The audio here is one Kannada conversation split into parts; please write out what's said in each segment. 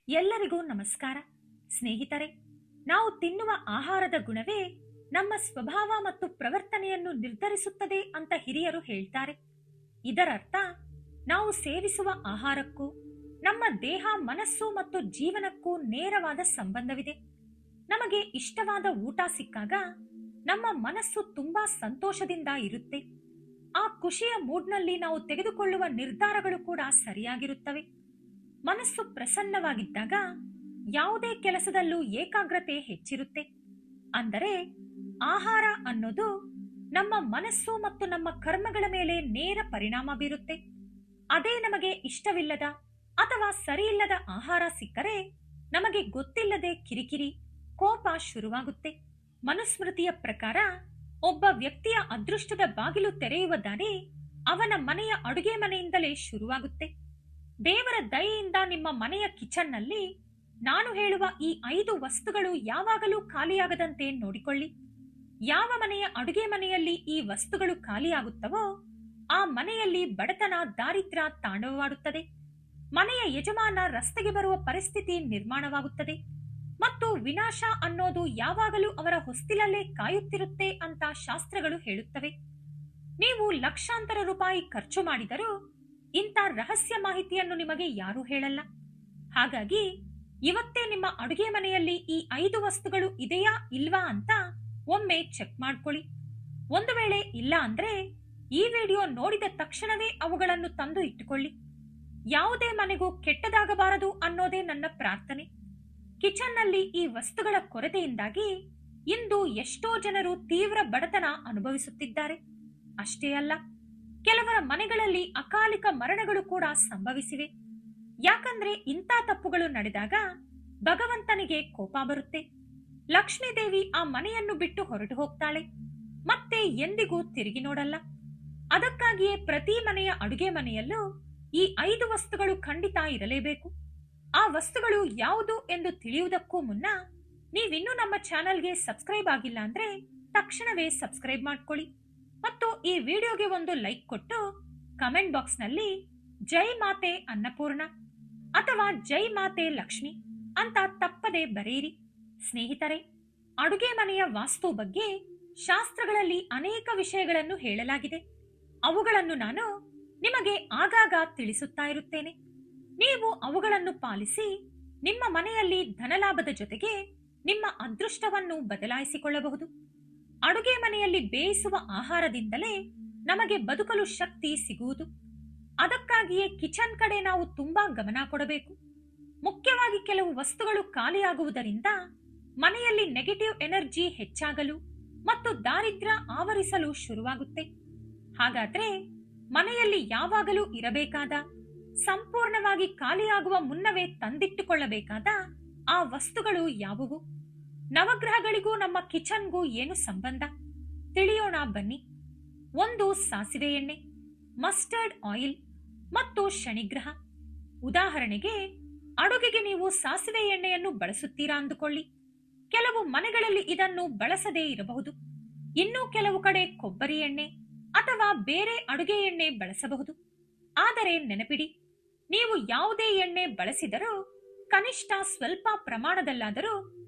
ಎಲ್ಲರಿಗೂ ನಮಸ್ಕಾರ. ಸ್ನೇಹಿತರೆ, ನಾವು ತಿನ್ನುವ ಆಹಾರದ ಗುಣವೇ ನಮ್ಮ ಸ್ವಭಾವ ಮತ್ತು ಪ್ರವರ್ತನೆಯನ್ನು ನಿರ್ಧರಿಸುತ್ತದೆ ಅಂತ ಹಿರಿಯರು ಹೇಳ್ತಾರೆ. ಇದರರ್ಥ ನಾವು ಸೇವಿಸುವ ಆಹಾರಕ್ಕೂ ನಮ್ಮ ದೇಹ, ಮನಸ್ಸು ಮತ್ತು ಜೀವನಕ್ಕೂ ನೇರವಾದ ಸಂಬಂಧವಿದೆ. ನಮಗೆ ಇಷ್ಟವಾದ ಊಟ ಸಿಕ್ಕಾಗ ನಮ್ಮ ಮನಸ್ಸು ತುಂಬಾ ಸಂತೋಷದಿಂದ ಇರುತ್ತೆ. ಆ ಖುಷಿಯ ಮೂಡ್ನಲ್ಲಿ ನಾವು ತೆಗೆದುಕೊಳ್ಳುವ ನಿರ್ಧಾರಗಳು ಕೂಡ ಸರಿಯಾಗಿರುತ್ತವೆ. ಮನಸ್ಸು ಪ್ರಸನ್ನವಾಗಿದ್ದಾಗ ಯಾವುದೇ ಕೆಲಸದಲ್ಲೂ ಏಕಾಗ್ರತೆ ಹೆಚ್ಚಿರುತ್ತೆ. ಅಂದರೆ ಆಹಾರ ಅನ್ನೋದು ನಮ್ಮ ಮನಸ್ಸು ಮತ್ತು ನಮ್ಮ ಕರ್ಮಗಳ ಮೇಲೆ ನೇರ ಪರಿಣಾಮ ಬೀರುತ್ತೆ. ಅದೇ ನಮಗೆ ಇಷ್ಟವಿಲ್ಲದ ಅಥವಾ ಸರಿಯಿಲ್ಲದ ಆಹಾರ ಸಿಕ್ಕರೆ ನಮಗೆ ಗೊತ್ತಿಲ್ಲದೆ ಕಿರಿಕಿರಿ, ಕೋಪ ಶುರುವಾಗುತ್ತೆ. ಮನುಸ್ಮೃತಿಯ ಪ್ರಕಾರ ಒಬ್ಬ ವ್ಯಕ್ತಿಯ ಅದೃಷ್ಟದ ಬಾಗಿಲು ತೆರೆಯುವ ದಾರಿ ಅವನ ಮನೆಯ ಅಡುಗೆ ಮನೆಯಿಂದಲೇ ಶುರುವಾಗುತ್ತೆ. ದೇವರ ದಯೆಯಿಂದ ನಿಮ್ಮ ಮನೆಯ ಕಿಚನ್ನಲ್ಲಿ ನಾನು ಹೇಳುವ ಈ 5 ವಸ್ತುಗಳು ಯಾವಾಗಲೂ ಖಾಲಿಯಾಗದಂತೆ ನೋಡಿಕೊಳ್ಳಿ. ಯಾವ ಮನೆಯ ಅಡುಗೆ ಮನೆಯಲ್ಲಿ ಈ ವಸ್ತುಗಳು ಖಾಲಿಯಾಗುತ್ತವೋ ಆ ಮನೆಯಲ್ಲಿ ಬಡತನ, ದಾರಿದ್ರ್ಯ ತಾಂಡವವಾಡುತ್ತದೆ. ಮನೆಯ ಯಜಮಾನ ರಸ್ತೆಗೆ ಬರುವ ಪರಿಸ್ಥಿತಿ ನಿರ್ಮಾಣವಾಗುತ್ತದೆ ಮತ್ತು ವಿನಾಶ ಅನ್ನೋದು ಯಾವಾಗಲೂ ಅವರ ಹೊಸ್ತಿಲಲ್ಲೇ ಕಾಯುತ್ತಿರುತ್ತೆ ಅಂತ ಶಾಸ್ತ್ರಗಳು ಹೇಳುತ್ತವೆ. ನೀವು ಲಕ್ಷಾಂತರ ರೂಪಾಯಿ ಖರ್ಚು ಮಾಡಿದರೂ ಇಂಥ ರಹಸ್ಯ ಮಾಹಿತಿಯನ್ನು ನಿಮಗೆ ಯಾರೂ ಹೇಳಲ್ಲ. ಹಾಗಾಗಿ ಇವತ್ತೇ ನಿಮ್ಮ ಅಡುಗೆ ಮನೆಯಲ್ಲಿ ಈ 5 ವಸ್ತುಗಳು ಇದೆಯಾ ಇಲ್ವಾ ಅಂತ ಒಮ್ಮೆ ಚೆಕ್ ಮಾಡ್ಕೊಳ್ಳಿ. ಒಂದು ವೇಳೆ ಇಲ್ಲ ಅಂದ್ರೆ ಈ ವಿಡಿಯೋ ನೋಡಿದ ತಕ್ಷಣವೇ ಅವುಗಳನ್ನು ತಂದು ಇಟ್ಟುಕೊಳ್ಳಿ. ಯಾವುದೇ ಮನೆಗೂ ಕೆಟ್ಟದಾಗಬಾರದು ಅನ್ನೋದೇ ನನ್ನ ಪ್ರಾರ್ಥನೆ. ಕಿಚನ್ನಲ್ಲಿ ಈ ವಸ್ತುಗಳ ಕೊರತೆಯಿಂದಾಗಿ ಇಂದು ಎಷ್ಟೋ ಜನರು ತೀವ್ರ ಬಡತನ ಅನುಭವಿಸುತ್ತಿದ್ದಾರೆ. ಅಷ್ಟೇ ಅಲ್ಲ, ಕೆಲವರ ಮನೆಗಳಲ್ಲಿ ಅಕಾಲಿಕ ಮರಣಗಳು ಕೂಡ ಸಂಭವಿಸಿವೆ. ಯಾಕಂದ್ರೆ ಇಂಥ ತಪ್ಪುಗಳು ನಡೆದಾಗ ಭಗವಂತನಿಗೆ ಕೋಪ ಬರುತ್ತೆ. ಲಕ್ಷ್ಮೀದೇವಿ ಆ ಮನೆಯನ್ನು ಬಿಟ್ಟು ಹೊರಟು ಹೋಗ್ತಾಳೆ, ಮತ್ತೆ ಎಂದಿಗೂ ತಿರುಗಿ ನೋಡಲ್ಲ. ಅದಕ್ಕಾಗಿಯೇ ಪ್ರತಿ ಮನೆಯ ಅಡುಗೆ ಮನೆಯಲ್ಲೂ ಈ 5 ವಸ್ತುಗಳು ಖಂಡಿತ ಇರಲೇಬೇಕು. ಆ ವಸ್ತುಗಳು ಯಾವುದು ಎಂದು ತಿಳಿಯುವುದಕ್ಕೂ ಮುನ್ನ ನೀವಿನ್ನೂ ನಮ್ಮ ಚಾನೆಲ್ಗೆ ಸಬ್ಸ್ಕ್ರೈಬ್ ಆಗಿಲ್ಲ ಅಂದ್ರೆ ತಕ್ಷಣವೇ ಸಬ್ಸ್ಕ್ರೈಬ್ ಮಾಡ್ಕೊಳ್ಳಿ ಮತ್ತು ಈ ವಿಡಿಯೋಗೆ ಒಂದು ಲೈಕ್ ಕೊಟ್ಟು ಕಮೆಂಟ್ ಬಾಕ್ಸ್ ನಲ್ಲಿ ಜೈ ಮಾತೆ ಅನ್ನಪೂರ್ಣ ಅಥವಾ ಜೈ ಮಾತೆ ಲಕ್ಷ್ಮಿ ಅಂತ ತಪ್ಪದೆ ಬರೆಯಿರಿ. ಸ್ನೇಹಿತರೆ, ಅಡುಗೆ ಮನೆಯ ವಾಸ್ತು ಬಗ್ಗೆ ಶಾಸ್ತ್ರಗಳಲ್ಲಿ ಅನೇಕ ವಿಷಯಗಳನ್ನು ಹೇಳಲಾಗಿದೆ. ಅವುಗಳನ್ನು ನಾನು ನಿಮಗೆ ಆಗಾಗ ತಿಳಿಸುತ್ತಾ ಇರುತ್ತೇನೆ. ನೀವು ಅವುಗಳನ್ನು ಪಾಲಿಸಿ ನಿಮ್ಮ ಮನೆಯಲ್ಲಿ ಧನಲಾಭದ ಜೊತೆಗೆ ನಿಮ್ಮ ಅದೃಷ್ಟವನ್ನು ಬದಲಾಯಿಸಿಕೊಳ್ಳಬಹುದು. ಅಡುಗೆ ಮನೆಯಲ್ಲಿ ಬೇಯಿಸುವ ಆಹಾರದಿಂದಲೇ ನಮಗೆ ಬದುಕಲು ಶಕ್ತಿ ಸಿಗುವುದು. ಅದಕ್ಕಾಗಿಯೇ ಕಿಚನ್ ಕಡೆ ನಾವು ತುಂಬಾ ಗಮನ ಕೊಡಬೇಕು. ಮುಖ್ಯವಾಗಿ ಕೆಲವು ವಸ್ತುಗಳು ಖಾಲಿಯಾಗುವುದರಿಂದ ಮನೆಯಲ್ಲಿ ನೆಗೆಟಿವ್ ಎನರ್ಜಿ ಹೆಚ್ಚಾಗಲು ಮತ್ತು ದಾರಿದ್ರ್ಯ ಆವರಿಸಲು ಶುರುವಾಗುತ್ತೆ. ಹಾಗಾದ್ರೆ ಮನೆಯಲ್ಲಿ ಯಾವಾಗಲೂ ಇರಬೇಕಾದ, ಸಂಪೂರ್ಣವಾಗಿ ಖಾಲಿಯಾಗುವ ಮುನ್ನವೇ ತಂದಿಟ್ಟುಕೊಳ್ಳಬೇಕಾದ ಆ ವಸ್ತುಗಳು ಯಾವುವು? ನವಗ್ರಹಗಳಿಗೂ ನಮ್ಮ ಕಿಚನ್ಗೂ ಏನು ಸಂಬಂಧ ತಿಳಿಯೋಣ ಬನ್ನಿ. 1. ಸಾಸಿವೆ ಎಣ್ಣೆ, ಮಸ್ಟರ್ಡ್ ಆಯಿಲ್ ಮತ್ತು ಶನಿಗ್ರಹ. ಉದಾಹರಣೆಗೆ, ಅಡುಗೆಗೆ ನೀವು ಸಾಸಿವೆ ಎಣ್ಣೆಯನ್ನು ಬಳಸುತ್ತೀರಾ ಅಂದುಕೊಳ್ಳಿ. ಕೆಲವು ಮನೆಗಳಲ್ಲಿ ಇದನ್ನು ಬಳಸದೇ ಇರಬಹುದು. ಇನ್ನೂ ಕೆಲವು ಕಡೆ ಕೊಬ್ಬರಿ ಎಣ್ಣೆ ಅಥವಾ ಬೇರೆ ಅಡುಗೆ ಎಣ್ಣೆ ಬಳಸಬಹುದು. ಆದರೆ ನೆನಪಿಡಿ, ನೀವು ಯಾವುದೇ ಎಣ್ಣೆ ಬಳಸಿದರೂ ಕನಿಷ್ಠ ಸ್ವಲ್ಪ ಪ್ರಮಾಣದಲ್ಲಾದರೂ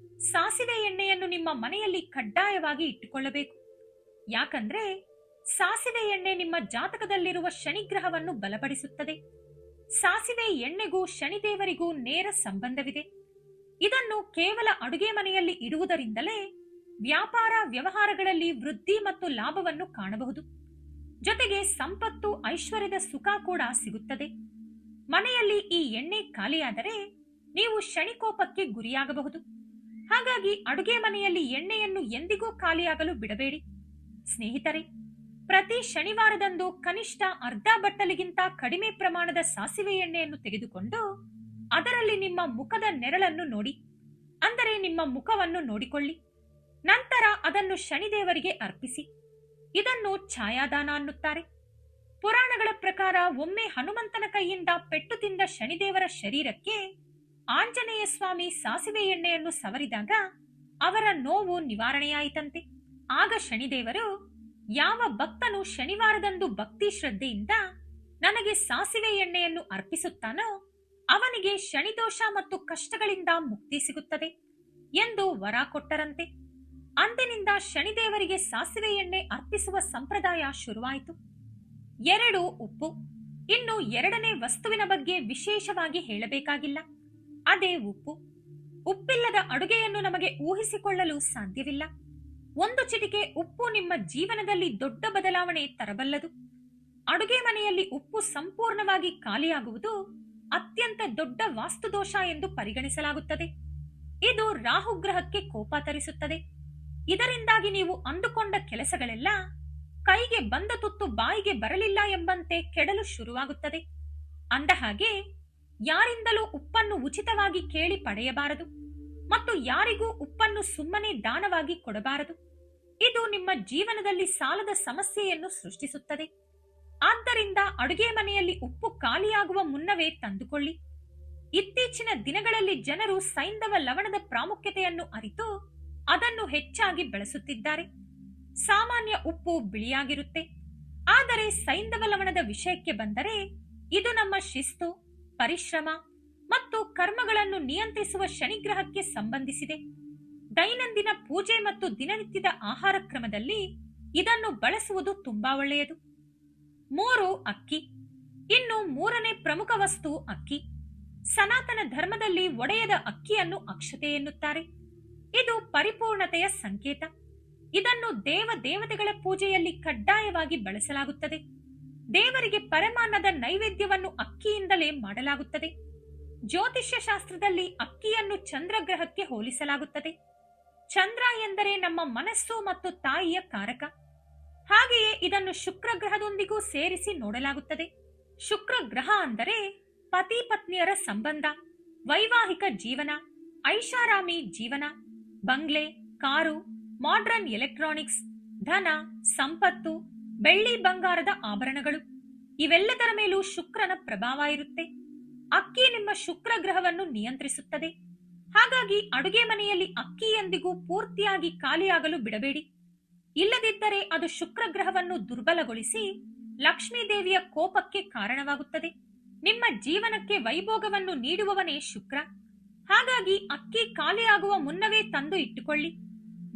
ಸಾಸಿವೆ ಎಣ್ಣೆಯನ್ನು ನಿಮ್ಮ ಮನೆಯಲ್ಲಿ ಕಡ್ಡಾಯವಾಗಿ ಇಟ್ಟುಕೊಳ್ಳಬೇಕು. ಯಾಕಂದ್ರೆ ಸಾಸಿವೆ ಎಣ್ಣೆ ನಿಮ್ಮ ಜಾತಕದಲ್ಲಿರುವ ಶನಿಗ್ರಹವನ್ನು ಬಲಪಡಿಸುತ್ತದೆ. ಸಾಸಿವೆ ಎಣ್ಣೆಗೂ ಶನಿದೇವರಿಗೂ ನೇರ ಸಂಬಂಧವಿದೆ. ಇದನ್ನು ಕೇವಲ ಅಡುಗೆ ಮನೆಯಲ್ಲಿ ಇಡುವುದರಿಂದಲೇ ವ್ಯಾಪಾರ ವ್ಯವಹಾರಗಳಲ್ಲಿ ವೃದ್ಧಿ ಮತ್ತು ಲಾಭವನ್ನು ಕಾಣಬಹುದು. ಜೊತೆಗೆ ಸಂಪತ್ತು, ಐಶ್ವರ್ಯದ ಸುಖ ಕೂಡ ಸಿಗುತ್ತದೆ. ಮನೆಯಲ್ಲಿ ಈ ಎಣ್ಣೆ ಖಾಲಿಯಾದರೆ ನೀವು ಶನಿಕೋಪಕ್ಕೆ ಗುರಿಯಾಗಬಹುದು. ಹಾಗಾಗಿ ಅಡುಗೆ ಮನೆಯಲ್ಲಿ ಎಣ್ಣೆಯನ್ನು ಎಂದಿಗೂ ಖಾಲಿಯಾಗಲು ಬಿಡಬೇಡಿ. ಸ್ನೇಹಿತರೆ, ಪ್ರತಿ ಶನಿವಾರದಂದು ಕನಿಷ್ಠ ಅರ್ಧ ಬಟ್ಟಲಿಗಿಂತ ಕಡಿಮೆ ಪ್ರಮಾಣದ ಸಾಸಿವೆ ಎಣ್ಣೆಯನ್ನು ತೆಗೆದುಕೊಂಡು ಅದರಲ್ಲಿ ನಿಮ್ಮ ಮುಖದ ನೆರಳನ್ನು ನೋಡಿ, ಅಂದರೆ ನಿಮ್ಮ ಮುಖವನ್ನು ನೋಡಿಕೊಳ್ಳಿ. ನಂತರ ಅದನ್ನು ಶನಿದೇವರಿಗೆ ಅರ್ಪಿಸಿ. ಇದನ್ನು ಛಾಯಾದಾನ ಅನ್ನುತ್ತಾರೆ. ಪುರಾಣಗಳ ಪ್ರಕಾರ ಒಮ್ಮೆ ಹನುಮಂತನ ಕೈಯಿಂದ ಪೆಟ್ಟು ತಿಂದ ಶನಿದೇವರ ಶರೀರಕ್ಕೆ ಆಂಜನೇಯ ಸ್ವಾಮಿ ಸಾಸಿವೆ ಎಣ್ಣೆಯನ್ನು ಸವರಿದಾಗ ಅವರ ನೋವು ನಿವಾರಣೆಯಾಯಿತಂತೆ. ಆಗ ಶನಿದೇವರು, ಯಾವ ಭಕ್ತನು ಶನಿವಾರದಂದು ಭಕ್ತಿ ಶ್ರದ್ಧೆಯಿಂದ ನನಗೆ ಸಾಸಿವೆ ಎಣ್ಣೆಯನ್ನು ಅರ್ಪಿಸುತ್ತಾನೋ ಅವನಿಗೆ ಶನಿದೋಷ ಮತ್ತು ಕಷ್ಟಗಳಿಂದ ಮುಕ್ತಿ ಸಿಗುತ್ತದೆ ಎಂದು ವರ ಕೊಟ್ಟರಂತೆ. ಅಂದಿನಿಂದ ಶನಿದೇವರಿಗೆ ಸಾಸಿವೆ ಎಣ್ಣೆ ಅರ್ಪಿಸುವ ಸಂಪ್ರದಾಯ ಶುರುವಾಯಿತು. 2. ಉಪ್ಪು. ಇನ್ನು ಎರಡನೇ ವಸ್ತುವಿನ ಬಗ್ಗೆ ವಿಶೇಷವಾಗಿ ಹೇಳಬೇಕಾಗಿಲ್ಲ, ಅದೇ ಉಪ್ಪು. ಉಪ್ಪಿಲ್ಲದ ಅಡುಗೆಯನ್ನು ನಮಗೆ ಊಹಿಸಿಕೊಳ್ಳಲು ಸಾಧ್ಯವಿಲ್ಲ. ಒಂದು ಚಿಟಿಕೆ ಉಪ್ಪು ನಿಮ್ಮ ಜೀವನದಲ್ಲಿ ದೊಡ್ಡ ಬದಲಾವಣೆ ತರಬಲ್ಲದು. ಅಡುಗೆ ಮನೆಯಲ್ಲಿ ಉಪ್ಪು ಸಂಪೂರ್ಣವಾಗಿ ಖಾಲಿಯಾಗುವುದು ಅತ್ಯಂತ ದೊಡ್ಡ ವಾಸ್ತುದೋಷ ಎಂದು ಪರಿಗಣಿಸಲಾಗುತ್ತದೆ. ಇದು ರಾಹುಗ್ರಹಕ್ಕೆ ಕೋಪ ತರಿಸುತ್ತದೆ. ಇದರಿಂದಾಗಿ ನೀವು ಅಂದುಕೊಂಡ ಕೆಲಸಗಳೆಲ್ಲ ಕೈಗೆ ಬಂದ ತುತ್ತು ಬಾಯಿಗೆ ಬರಲಿಲ್ಲ ಎಂಬಂತೆ ಕೆಡಲು ಶುರುವಾಗುತ್ತದೆ. ಅಂದಹಾಗೆ ಯಾರಿಂದಲೂ ಉಪ್ಪನ್ನು ಉಚಿತವಾಗಿ ಕೇಳಿ ಪಡೆಯಬಾರದು ಮತ್ತು ಯಾರಿಗೂ ಉಪ್ಪನ್ನು ಸುಮ್ಮನೆ ದಾನವಾಗಿ ಕೊಡಬಾರದು. ಇದು ನಿಮ್ಮ ಜೀವನದಲ್ಲಿ ಸಾಲದ ಸಮಸ್ಯೆಯನ್ನು ಸೃಷ್ಟಿಸುತ್ತದೆ. ಆದ್ದರಿಂದ ಅಡುಗೆ ಮನೆಯಲ್ಲಿ ಉಪ್ಪು ಖಾಲಿಯಾಗುವ ಮುನ್ನವೇ ತಂದುಕೊಳ್ಳಿ. ಇತ್ತೀಚಿನ ದಿನಗಳಲ್ಲಿ ಜನರು ಸೈಂಧವ ಲವಣದ ಪ್ರಾಮುಖ್ಯತೆಯನ್ನು ಅರಿತು ಅದನ್ನು ಹೆಚ್ಚಾಗಿ ಬಳಸುತ್ತಿದ್ದಾರೆ. ಸಾಮಾನ್ಯ ಉಪ್ಪು ಬಿಳಿಯಾಗಿರುತ್ತೆ, ಆದರೆ ಸೈಂಧವ ಲವಣದ ವಿಷಯಕ್ಕೆ ಬಂದರೆ ಇದು ನಮ್ಮ ಶಿಸ್ತು, ಪರಿಶ್ರಮ ಮತ್ತು ಕರ್ಮಗಳನ್ನು ನಿಯಂತ್ರಿಸುವ ಶನಿಗ್ರಹಕ್ಕೆ ಸಂಬಂಧಿಸಿದೆ. ದೈನಂದಿನ ಪೂಜೆ ಮತ್ತು ದಿನನಿತ್ಯದ ಆಹಾರ ಕ್ರಮದಲ್ಲಿ ಇದನ್ನು ಬಳಸುವುದು ತುಂಬಾ ಒಳ್ಳೆಯದು. 3. ಅಕ್ಕಿ. ಇನ್ನು ಮೂರನೇ ಪ್ರಮುಖ ವಸ್ತು ಅಕ್ಕಿ. ಸನಾತನ ಧರ್ಮದಲ್ಲಿ ಒಡೆಯದ ಅಕ್ಕಿಯನ್ನು ಅಕ್ಷತೆ ಎನ್ನುತ್ತಾರೆ. ಇದು ಪರಿಪೂರ್ಣತೆಯ ಸಂಕೇತ. ಇದನ್ನು ದೇವತೆಗಳ ಪೂಜೆಯಲ್ಲಿ ಕಡ್ಡಾಯವಾಗಿ ಬಳಸಲಾಗುತ್ತದೆ. ದೇವರಿಗೆ ಪರಮಾನ್ನದ ನೈವೇದ್ಯವನ್ನು ಅಕ್ಕಿಯಿಂದಲೇ ಮಾಡಲಾಗುತ್ತದೆ. ಜ್ಯೋತಿಷ್ಯ ಶಾಸ್ತ್ರದಲ್ಲಿ ಅಕ್ಕಿಯನ್ನು ಚಂದ್ರಗ್ರಹಕ್ಕೆ ಹೋಲಿಸಲಾಗುತ್ತದೆ. ಚಂದ್ರ ಎಂದರೆ ನಮ್ಮ ಮನಸ್ಸು ಮತ್ತು ತಾಯಿಯ ಕಾರಕ. ಹಾಗೆಯೇ ಇದನ್ನು ಶುಕ್ರ ಗ್ರಹದೊಂದಿಗೂ ಸೇರಿಸಿ ನೋಡಲಾಗುತ್ತದೆ. ಶುಕ್ರ ಗ್ರಹ ಅಂದರೆ ಪತಿ ಪತ್ನಿಯರ ಸಂಬಂಧ, ವೈವಾಹಿಕ ಜೀವನ, ಐಷಾರಾಮಿ ಜೀವನ, ಬಂಗ್ಲೆ, ಕಾರು, ಮಾಡರ್ನ್ ಎಲೆಕ್ಟ್ರಾನಿಕ್ಸ್, ಧನ, ಸಂಪತ್ತು, ಬೆಳ್ಳಿ ಬಂಗಾರದ ಆಭರಣಗಳು ಇವೆಲ್ಲದರ ಮೇಲೂ ಶುಕ್ರನ ಪ್ರಭಾವ ಇರುತ್ತೆ. ಅಕ್ಕಿ ನಿಮ್ಮ ಶುಕ್ರ ಗ್ರಹವನ್ನು ನಿಯಂತ್ರಿಸುತ್ತದೆ. ಹಾಗಾಗಿ ಅಡುಗೆ ಮನೆಯಲ್ಲಿ ಅಕ್ಕಿ ಎಂದಿಗೂ ಪೂರ್ತಿಯಾಗಿ ಖಾಲಿಯಾಗಲು ಬಿಡಬೇಡಿ. ಇಲ್ಲದಿದ್ದರೆ ಅದು ಶುಕ್ರ ಗ್ರಹವನ್ನು ದುರ್ಬಲಗೊಳಿಸಿ ಲಕ್ಷ್ಮೀ ದೇವಿಯ ಕೋಪಕ್ಕೆ ಕಾರಣವಾಗುತ್ತದೆ. ನಿಮ್ಮ ಜೀವನಕ್ಕೆ ವೈಭೋಗವನ್ನು ನೀಡುವವನೇ ಶುಕ್ರ. ಹಾಗಾಗಿ ಅಕ್ಕಿ ಖಾಲಿಯಾಗುವ ಮುನ್ನವೇ ತಂದು ಇಟ್ಟುಕೊಳ್ಳಿ.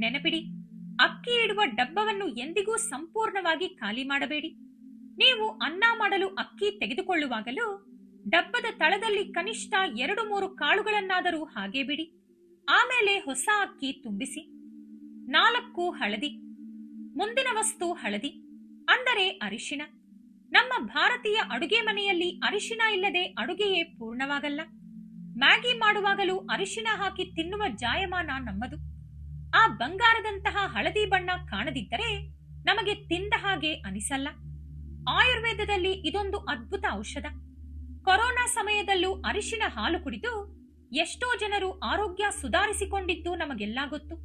ನೆನಪಿಡಿ, ಅಕ್ಕಿ ಇಡುವ ಡಬ್ಬವನ್ನು ಎಂದಿಗೂ ಸಂಪೂರ್ಣವಾಗಿ ಖಾಲಿ ಮಾಡಬೇಡಿ. ನೀವು ಅನ್ನ ಮಾಡಲು ಅಕ್ಕಿ ತೆಗೆದುಕೊಳ್ಳುವಾಗಲೂ ಡಬ್ಬದ ತಳದಲ್ಲಿ ಕನಿಷ್ಠ 2-3 ಕಾಳುಗಳನ್ನಾದರೂ ಹಾಗೆ ಬಿಡಿ. ಆಮೇಲೆ ಹೊಸ ಅಕ್ಕಿ ತುಂಬಿಸಿ. 4. ಹಳದಿ. ಮುಂದಿನ ವಸ್ತು ಹಳದಿ ಅಂದರೆ ಅರಿಶಿಣ. ನಮ್ಮ ಭಾರತೀಯ ಅಡುಗೆ ಮನೆಯಲ್ಲಿ ಅರಿಶಿಣ ಇಲ್ಲದೆ ಅಡುಗೆಯೇ ಪೂರ್ಣವಾಗಲ್ಲ. ಮ್ಯಾಗಿ ಮಾಡುವಾಗಲೂ ಅರಿಶಿಣ ಹಾಕಿ ತಿನ್ನುವ ಜಾಯಮಾನ ನಮ್ಮದು. ಆ ಬಂಗಾರದಂತಹ ಹಳದಿ ಬಣ್ಣ ಕಾಣದಿದ್ದರೆ ನಮಗೆ ತಿಂದ ಹಾಗೆ ಅನಿಸಲ್ಲ. ಆಯುರ್ವೇದದಲ್ಲಿ ಇದೊಂದು ಅದ್ಭುತ ಔಷಧ. ಕೊರೋನಾ ಸಮಯದಲ್ಲೂ ಅರಿಶಿಣ ಹಾಲು ಕುಡಿದು ಎಷ್ಟೋ ಜನರು ಆರೋಗ್ಯ ಸುಧಾರಿಸಿಕೊಂಡಿದ್ದು ನಮಗೆಲ್ಲ ಗೊತ್ತು.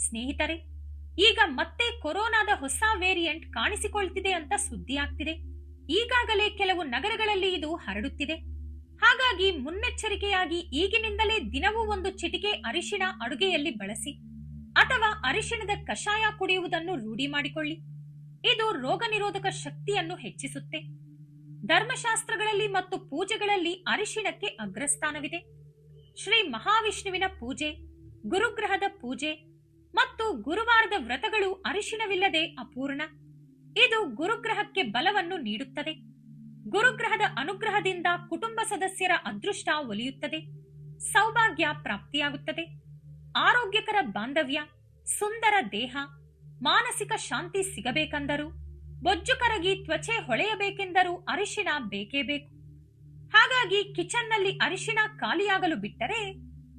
ಸ್ನೇಹಿತರೆ, ಈಗ ಮತ್ತೆ ಕೊರೋನಾದ ಹೊಸ ವೇರಿಯಂಟ್ ಕಾಣಿಸಿಕೊಳ್ತಿದೆ ಅಂತ ಸುದ್ದಿ ಆಗ್ತಿದೆ. ಈಗಾಗಲೇ ಕೆಲವು ನಗರಗಳಲ್ಲಿ ಇದು ಹರಡುತ್ತಿದೆ. ಹಾಗಾಗಿ ಮುನ್ನೆಚ್ಚರಿಕೆಯಾಗಿ ಈಗಿನಿಂದಲೇ ದಿನವೂ ಒಂದು ಚಿಟಿಕೆ ಅರಿಶಿಣ ಅಡುಗೆಯಲ್ಲಿ ಬಳಸಿ ಅಥವಾ ಅರಿಶಿಣದ ಕಷಾಯ ಕುಡಿಯುವುದನ್ನು ರೂಢಿ ಮಾಡಿಕೊಳ್ಳಿ. ಇದು ರೋಗ ನಿರೋಧಕ ಶಕ್ತಿಯನ್ನು ಹೆಚ್ಚಿಸುತ್ತೆ. ಧರ್ಮಶಾಸ್ತ್ರಗಳಲ್ಲಿ ಮತ್ತು ಪೂಜೆಗಳಲ್ಲಿ ಅರಿಶಿಣಕ್ಕೆ ಅಗ್ರಸ್ಥಾನವಿದೆ. ಶ್ರೀ ಮಹಾವಿಷ್ಣುವಿನ ಪೂಜೆ, ಗುರುಗ್ರಹದ ಪೂಜೆ ಮತ್ತು ಗುರುವಾರದ ವ್ರತಗಳು ಅರಿಶಿಣವಿಲ್ಲದೆ ಅಪೂರ್ಣ. ಇದು ಗುರುಗ್ರಹಕ್ಕೆ ಬಲವನ್ನು ನೀಡುತ್ತದೆ. ಗುರುಗ್ರಹದ ಅನುಗ್ರಹದಿಂದ ಕುಟುಂಬ ಸದಸ್ಯರ ಅದೃಷ್ಟ ಒಲಿಯುತ್ತದೆ, ಸೌಭಾಗ್ಯ ಪ್ರಾಪ್ತಿಯಾಗುತ್ತದೆ. ಆರೋಗ್ಯಕರ ಬಾಂಧವ್ಯ, ಸುಂದರ ದೇಹ, ಮಾನಸಿಕ ಶಾಂತಿ ಸಿಗಬೇಕೆಂದರೂ, ಬೊಜ್ಜು ಕರಗಿ ತ್ವಚೆ ಹೊಳೆಯಬೇಕೆಂದರೂ ಅರಿಶಿಣ ಬೇಕೇ ಬೇಕು. ಹಾಗಾಗಿ ಕಿಚನ್ನಲ್ಲಿ ಅರಿಶಿಣ ಖಾಲಿಯಾಗಲು ಬಿಟ್ಟರೆ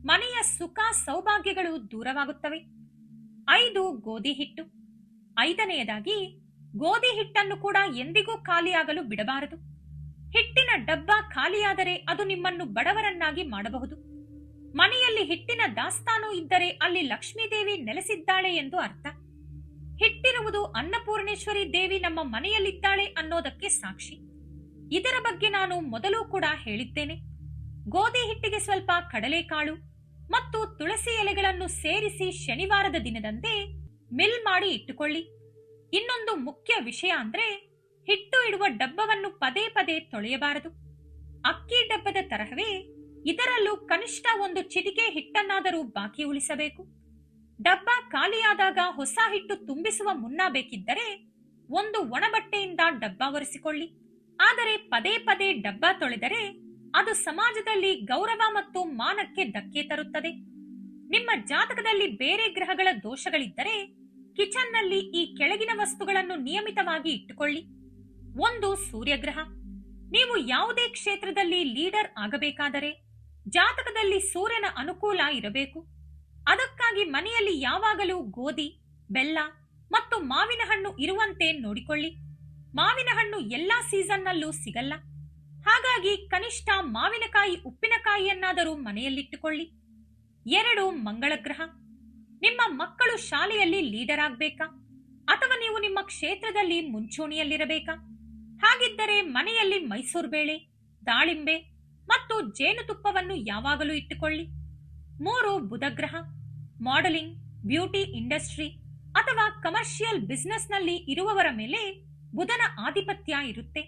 ಮನೆಯ ಸುಖ ಸೌಭಾಗ್ಯಗಳು ದೂರವಾಗುತ್ತವೆ. 5. ಗೋಧಿ ಹಿಟ್ಟು. 5ನೇಯದಾಗಿ ಗೋಧಿ ಹಿಟ್ಟನ್ನು ಕೂಡ ಎಂದಿಗೂ ಖಾಲಿಯಾಗಲು ಬಿಡಬಾರದು. ಹಿಟ್ಟಿನ ಡಬ್ಬ ಖಾಲಿಯಾದರೆ ಅದು ನಿಮ್ಮನ್ನು ಬಡವರನ್ನಾಗಿ ಮಾಡಬಹುದು. ಮನೆಯಲ್ಲಿ ಹಿಟ್ಟಿನ ದಾಸ್ತಾನು ಇದ್ದರೆ ಅಲ್ಲಿ ಲಕ್ಷ್ಮೀದೇವಿ ನೆಲೆಸಿದ್ದಾಳೆ ಎಂದು ಅರ್ಥ. ಹಿಟ್ಟಿರುವುದು ಅನ್ನಪೂರ್ಣೇಶ್ವರಿ ದೇವಿ ನಮ್ಮ ಮನೆಯಲ್ಲಿದ್ದಾಳೆ ಅನ್ನೋದಕ್ಕೆ ಸಾಕ್ಷಿ. ಇದರ ಬಗ್ಗೆ ನಾನು ಮೊದಲು ಕೂಡ ಹೇಳಿದ್ದೇನೆ. ಗೋಧಿ ಹಿಟ್ಟಿಗೆ ಸ್ವಲ್ಪ ಕಡಲೆಕಾಳು ಮತ್ತು ತುಳಸಿ ಎಲೆಗಳನ್ನು ಸೇರಿಸಿ ಶನಿವಾರದ ದಿನದಂದೇ ಮಿಲ್ ಮಾಡಿ ಇಟ್ಟುಕೊಳ್ಳಿ. ಇನ್ನೊಂದು ಮುಖ್ಯ ವಿಷಯ ಅಂದ್ರೆ ಹಿಟ್ಟು ಇಡುವ ಡಬ್ಬವನ್ನು ಪದೇ ಪದೇ ತೊಳೆಯಬಾರದು. ಅಕ್ಕಿ ಡಬ್ಬದ ತರಹವೇ ಇದರಲ್ಲೂ ಕನಿಷ್ಠ ಒಂದು ಚಿಟಿಕೆ ಹಿಟ್ಟನ್ನಾದರೂ ಬಾಕಿ ಉಳಿಸಬೇಕು. ಡಬ್ಬ ಖಾಲಿಯಾದಾಗ ಹೊಸ ಹಿಟ್ಟು ತುಂಬಿಸುವ ಮುನ್ನ ಬೇಕಿದ್ದರೆ ಒಂದು ಒಣಬಟ್ಟೆಯಿಂದ ಡಬ್ಬ ಒರೆಸಿಕೊಳ್ಳಿ. ಆದರೆ ಪದೇ ಪದೇ ಡಬ್ಬ ತೊಳೆದರೆ ಅದು ಸಮಾಜದಲ್ಲಿ ಗೌರವ ಮತ್ತು ಮಾನಕ್ಕೆ ಧಕ್ಕೆ ತರುತ್ತದೆ. ನಿಮ್ಮ ಜಾತಕದಲ್ಲಿ ಬೇರೆ ಗ್ರಹಗಳ ದೋಷಗಳಿದ್ದರೆ ಕಿಚನ್ನಲ್ಲಿ ಈ ಕೆಳಗಿನ ವಸ್ತುಗಳನ್ನು ನಿಯಮಿತವಾಗಿ ಇಟ್ಟುಕೊಳ್ಳಿ. ಒಂದು ಸೂರ್ಯಗ್ರಹ. ನೀವು ಯಾವುದೇ ಕ್ಷೇತ್ರದಲ್ಲಿ ಲೀಡರ್ ಆಗಬೇಕಾದರೆ ಜಾತಕದಲ್ಲಿ ಸೂರ್ಯನ ಅನುಕೂಲ ಇರಬೇಕು. ಅದಕ್ಕಾಗಿ ಮನೆಯಲ್ಲಿ ಯಾವಾಗಲೂ ಗೋಧಿ, ಬೆಲ್ಲ ಮತ್ತು ಮಾವಿನ ಹಣ್ಣು ಇರುವಂತೆ ನೋಡಿಕೊಳ್ಳಿ. ಮಾವಿನ ಹಣ್ಣು ಎಲ್ಲಾ ಸೀಸನ್ನಲ್ಲೂ ಸಿಗಲ್ಲ. ಹಾಗಾಗಿ ಕನಿಷ್ಠ ಮಾವಿನಕಾಯಿ, ಉಪ್ಪಿನಕಾಯಿಯನ್ನಾದರೂ ಮನೆಯಲ್ಲಿಟ್ಟುಕೊಳ್ಳಿ. 2 ಮಂಗಳ ಗ್ರಹ. ನಿಮ್ಮ ಮಕ್ಕಳು ಶಾಲೆಯಲ್ಲಿ ಲೀಡರ್ ಆಗಬೇಕಾ ಅಥವಾ ನೀವು ನಿಮ್ಮ ಕ್ಷೇತ್ರದಲ್ಲಿ ಮುಂಚೂಣಿಯಲ್ಲಿರಬೇಕಾ? ಹಾಗಿದ್ದರೆ ಮನೆಯಲ್ಲಿ ಮೈಸೂರು ಬೇಳೆ, ದಾಳಿಂಬೆ ಮತ್ತು ಜೇನುತುಪ್ಪವನ್ನು ಯಾವಾಗಲೂ ಇಟ್ಟುಕೊಳ್ಳಿ. 3 ಬುಧಗ್ರಹ. ಮಾಡೆಲಿಂಗ್, ಬ್ಯೂಟಿ ಇಂಡಸ್ಟ್ರಿ ಅಥವಾ ಕಮರ್ಷಿಯಲ್ ಬಿಸಿನೆಸ್ನಲ್ಲಿ ಇರುವವರ ಮೇಲೆ ಬುಧನ ಆಧಿಪತ್ಯ ಇರುತ್ತೆ.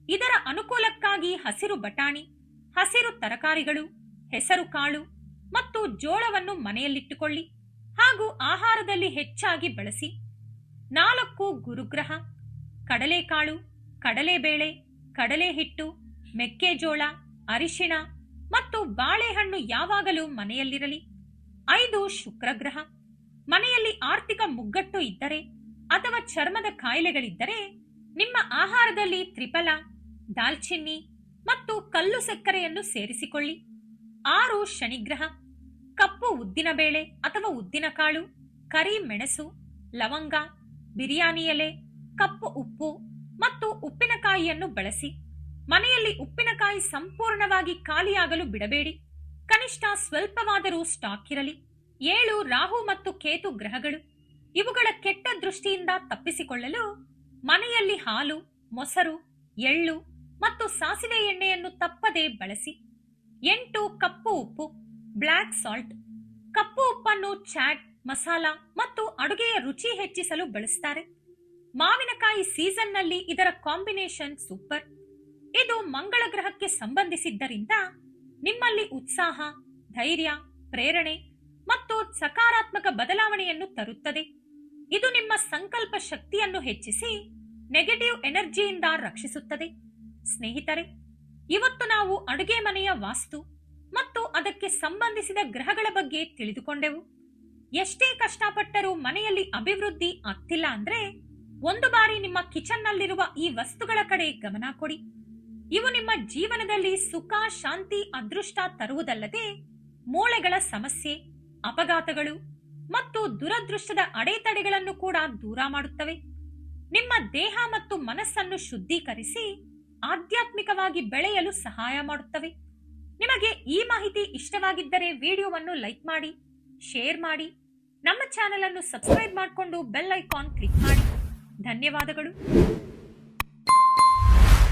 ಇದರ ಅನುಕೂಲಕ್ಕಾಗಿ ಹಸಿರು ಬಟಾಣಿ, ಹಸಿರು ತರಕಾರಿಗಳು, ಹೆಸರು ಕಾಳು ಮತ್ತು ಜೋಳವನ್ನು ಮನೆಯಲ್ಲಿಟ್ಟುಕೊಳ್ಳಿ ಹಾಗೂ ಆಹಾರದಲ್ಲಿ ಹೆಚ್ಚಾಗಿ ಬಳಸಿ. 4 ಗುರುಗ್ರಹ. ಕಡಲೆಕಾಳು, ಕಡಲೆಬೇಳೆ, ಕಡಲೆ ಹಿಟ್ಟು, ಮೆಕ್ಕೆಜೋಳ, ಅರಿಶಿಣ ಮತ್ತು ಬಾಳೆಹಣ್ಣು ಯಾವಾಗಲೂ ಮನೆಯಲ್ಲಿರಲಿ. 5 ಶುಕ್ರಗ್ರಹ. ಮನೆಯಲ್ಲಿ ಆರ್ಥಿಕ ಮುಗ್ಗಟ್ಟು ಇದ್ದರೆ ಅಥವಾ ಚರ್ಮದ ಕಾಯಿಲೆಗಳಿದ್ದರೆ ನಿಮ್ಮ ಆಹಾರದಲ್ಲಿ ತ್ರಿಫಲ, ದಾಲ್ಚಿನ್ನಿ ಮತ್ತು ಕಲ್ಲು ಸಕ್ಕರೆಯನ್ನು ಸೇರಿಸಿಕೊಳ್ಳಿ. 6 ಶನಿಗ್ರಹ. ಕಪ್ಪು ಉದ್ದಿನಬೇಳೆ ಅಥವಾ ಉದ್ದಿನಕಾಳು, ಕರಿ ಮೆಣಸು, ಲವಂಗ, ಬಿರಿಯಾನಿ ಎಲೆ, ಕಪ್ಪು ಉಪ್ಪು ಮತ್ತು ಉಪ್ಪಿನಕಾಯಿಯನ್ನು ಬಳಸಿ. ಮನೆಯಲ್ಲಿ ಉಪ್ಪಿನಕಾಯಿ ಸಂಪೂರ್ಣವಾಗಿ ಖಾಲಿಯಾಗಲು ಬಿಡಬೇಡಿ. ಕನಿಷ್ಠ ಸ್ವಲ್ಪವಾದರೂ ಸ್ಟಾಕ್ ಇರಲಿ. 7 ರಾಹು ಮತ್ತು ಕೇತು ಗ್ರಹಗಳು. ಇವುಗಳ ಕೆಟ್ಟ ದೃಷ್ಟಿಯಿಂದ ತಪ್ಪಿಸಿಕೊಳ್ಳಲು ಮನೆಯಲ್ಲಿ ಹಾಲು, ಮೊಸರು, ಎಳ್ಳು ಮತ್ತು ಸಾಸಿವೆ ಎಣ್ಣೆಯನ್ನು ತಪ್ಪದೇ ಬಳಸಿ. 8 ಕಪ್ಪು ಉಪ್ಪು, ಬ್ಲ್ಯಾಕ್ ಸಾಲ್ಟ್. ಕಪ್ಪು ಉಪ್ಪನ್ನು ಚಾಟ್, ಮಸಾಲ ಮತ್ತು ಅಡುಗೆಯ ರುಚಿ ಹೆಚ್ಚಿಸಲು ಬಳಸ್ತಾರೆ. ಮಾವಿನಕಾಯಿ ಸೀಸನ್ನಲ್ಲಿ ಇದರ ಕಾಂಬಿನೇಷನ್ ಸೂಪರ್. ಇದು ಮಂಗಳ ಗ್ರಹಕ್ಕೆ ಸಂಬಂಧಿಸಿದ್ದರಿಂದ ನಿಮ್ಮಲ್ಲಿ ಉತ್ಸಾಹ, ಧೈರ್ಯ, ಪ್ರೇರಣೆ ಮತ್ತು ಸಕಾರಾತ್ಮಕ ಬದಲಾವಣೆಯನ್ನು ತರುತ್ತದೆ. ಇದು ನಿಮ್ಮ ಸಂಕಲ್ಪ ಶಕ್ತಿಯನ್ನು ಹೆಚ್ಚಿಸಿ ನೆಗೆಟಿವ್ ಎನರ್ಜಿಯಿಂದ ರಕ್ಷಿಸುತ್ತದೆ. ಸ್ನೇಹಿತರೆ, ಇವತ್ತು ನಾವು ಅಡುಗೆ ಮನೆಯ ವಾಸ್ತು ಮತ್ತು ಅದಕ್ಕೆ ಸಂಬಂಧಿಸಿದ ಗ್ರಹಗಳ ಬಗ್ಗೆ ತಿಳಿದುಕೊಂಡೆವು. ಎಷ್ಟೇ ಕಷ್ಟಪಟ್ಟರೂ ಮನೆಯಲ್ಲಿ ಅಭಿವೃದ್ಧಿ ಆಗ್ತಿಲ್ಲ ಅಂದ್ರೆ ಒಂದು ಬಾರಿ ನಿಮ್ಮ ಕಿಚನ್ನಲ್ಲಿರುವ ಈ ವಸ್ತುಗಳ ಕಡೆ ಗಮನ ಕೊಡಿ. ಇವು ನಿಮ್ಮ ಜೀವನದಲ್ಲಿ ಸುಖ, ಶಾಂತಿ, ಅದೃಷ್ಟ ತರುವುದಲ್ಲದೆ ಮೂಳೆಗಳ ಸಮಸ್ಯೆ, ಅಪಘಾತಗಳು ಮತ್ತು ದುರದೃಷ್ಟದ ಅಡೆತಡೆಗಳನ್ನು ಕೂಡ ದೂರ ಮಾಡುತ್ತವೆ. ನಿಮ್ಮ ದೇಹ ಮತ್ತು ಮನಸ್ಸನ್ನು ಶುದ್ಧೀಕರಿಸಿ ಆಧ್ಯಾತ್ಮಿಕವಾಗಿ ಬೆಳೆಯಲು ಸಹಾಯ ಮಾಡುತ್ತವೆ. ನಿಮಗೆ ಈ ಮಾಹಿತಿ ಇಷ್ಟವಾಗಿದ್ದರೆ ವಿಡಿಯೋವನ್ನು ಲೈಕ್ ಮಾಡಿ, ಶೇರ್ ಮಾಡಿ, ನಮ್ಮ ಚಾನೆಲ್ ಅನ್ನು ಸಬ್ಸ್ಕ್ರೈಬ್ ಮಾಡಿಕೊಂಡು ಬೆಲ್ ಐಕಾನ್ ಕ್ಲಿಕ್ ಮಾಡಿ. ಧನ್ಯವಾದಗಳು.